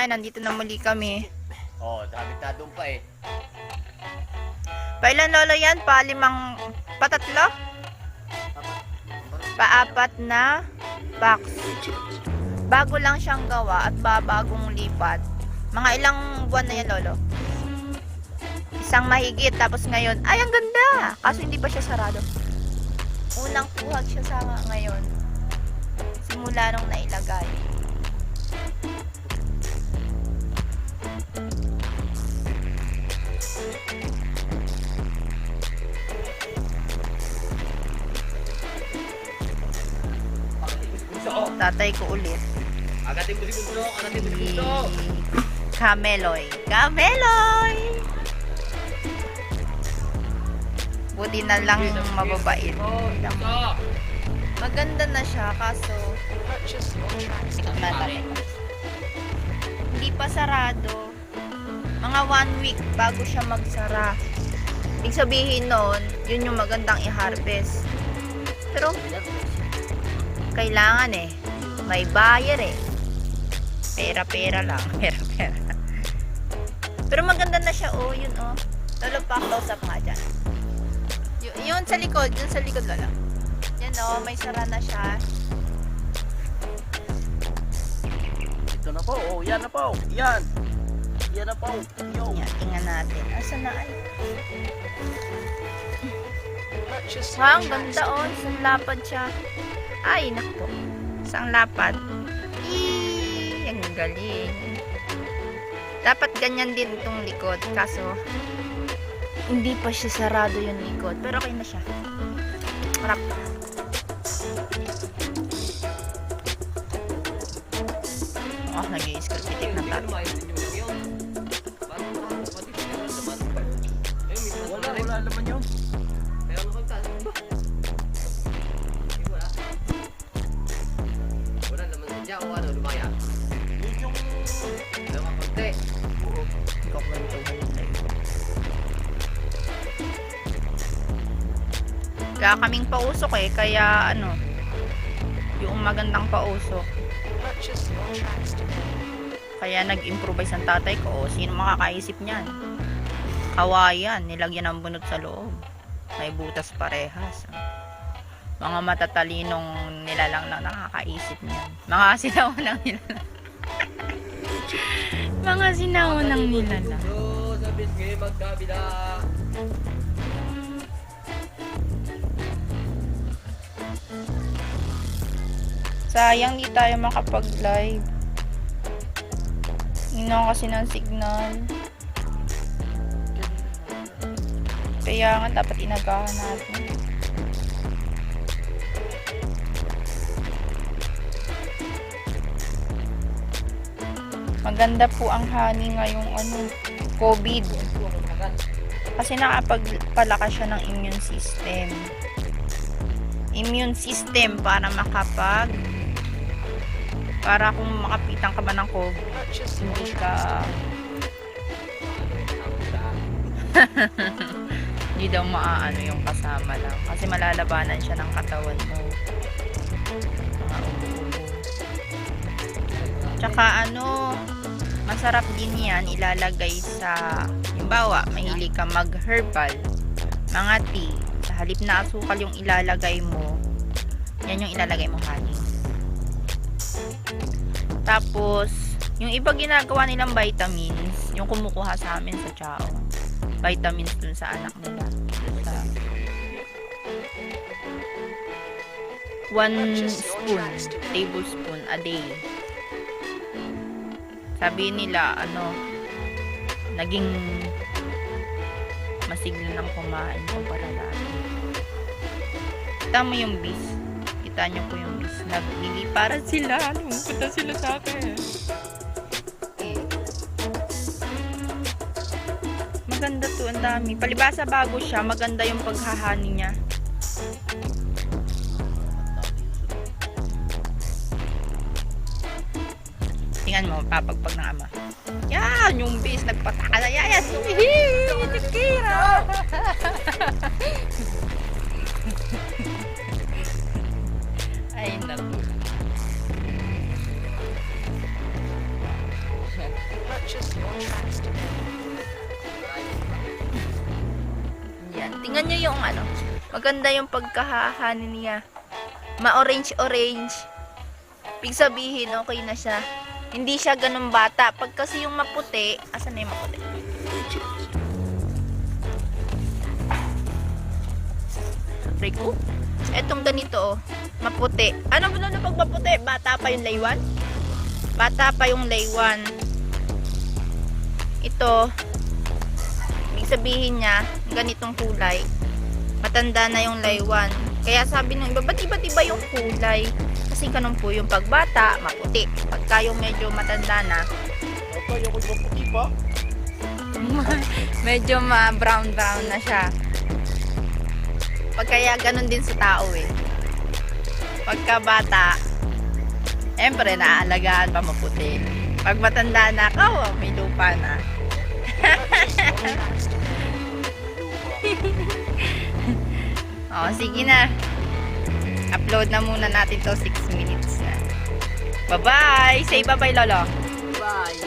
Ay, nandito na muli kami. Oh, dami ta doon pa eh. Pailan lolo yan? Pa-5, patatlo? Pa-4 na box. Bago lang siyang gawa at babagong lipat. Mga ilang buwan na yan lolo? Isang mahigit. Tapos ngayon, ay ang ganda! Kaso hindi pa siya sarado. Unang kuhag siya sa ngayon. Simula nung nailagay. Tatay ko ulit. Agatin mo si Bunso, agatin mo si Bunso. Cameloy. Cameloy! Buti na lang mababait. Maganda na siya, kaso hindi pa sarado. Mga 1 week bago siya magsara. Ibig sabihin nun, yun yung magandang i-harvest. Pero, kailangan eh. May buyer eh. Pera-pera lang. Pera-pera. Pero maganda na siya, oh. Yun, oh. Lolo, pa-close up nga dyan. Yun sa likod. Yun sa likod, lolo. Yan, oh. May sara na siya. Ito na po, oh, yan na po. Yan. Yan na po. Yo. Yan, tingnan natin. Asa na ay? Ha, ang ganda, oh. Isang lapad siya. Ay, naku. Isang lapad. Ang galing. Dapat ganyan din itong likod. Kaso, hindi pa siya sarado yung likod. Pero okay na siya. Harap pa. Oh, nag-i-scalpitic na tayo. Wala naman yun. Wala naman siya o ano, lumaya. Yung dalawang konti. Kaya kaming pausok eh. Kaya ano, yung magandang pausok. Kaya nag-improvise ang tatay ko. O, sino makakaisip niyan? Kawayan, nilagyan ng bunot sa loob. May butas parehas. Mga matatalinong nilalang na nakakaisip niyan. Mga sinaunang nilalang. Mga sinaunang nilalang. Sabi ngayon magkabila. Sayang di tayo makapag-live. Ino kasi ng signal. Kaya nga dapat inagahan natin. Maganda po ang honey ngayong COVID. Kasi nakapagpalakas siya ng immune system. Immune system para kung makapitan ka ba ng COVID, hindi ka hindi daw maaano yung kasama lang. Kasi malalabanan siya ng katawan mo. Mga ubo-ubo. Tsaka masarap din yan ilalagay sa, halimbawa, mahilig ka mag-herbal, mga tea. Sa halip na asukal yung ilalagay mo, yan yung ilalagay mo honey. Tapos, yung iba ginagawa nilang vitamins, yung kumukuha sa amin sa Chao. Vitamins dun sa anak nila. Sa 1 spoon, tablespoon a day. Sabi nila, naging masigla ng kumain kumpara dati. Kita mo yung bis. Kita nyo po yung bis. Nagliliparan sila. Punta sila sa akin. Maganda to. Ang dami. Palibasa bago siya. Maganda yung paghahani niya. Tingnan mo. Papagpag ng ama. Yan! Yung bis. Nagpataka na. Yan! Hihihi! Tikira! Ay, naku. Yan. Tingnan nyo yung ano. Maganda yung pagkahahanin niya. Ma-orange-orange. Ibig sabihin, okay na siya. Hindi siya ganun bata. Pag kasi yung maputi, asan na yung maputi? Rico? Etong ganito, oh. Maputi. Ano ba na pag maputi? Bata pa yung laywan? Bata pa yung laywan. Ito, ibig sabihin niya, ganitong kulay. Matanda na yung laywan. Kaya sabi nung iba, ba't iba yung kulay? Kasi ganun po yung pagbata, maputi. Pagka yung medyo matanda na, Okay, ako yung maputi pa. medyo ma-brown-brown na siya. Pagkaya ganun din sa tao eh. Pagka bata, syempre naaalagaan pa maputi. Pag matanda na, may lupa na. Oh, sige na. Upload na muna natin to 6 minutes na. Bye-bye! Say bye-bye, Lolo. Bye.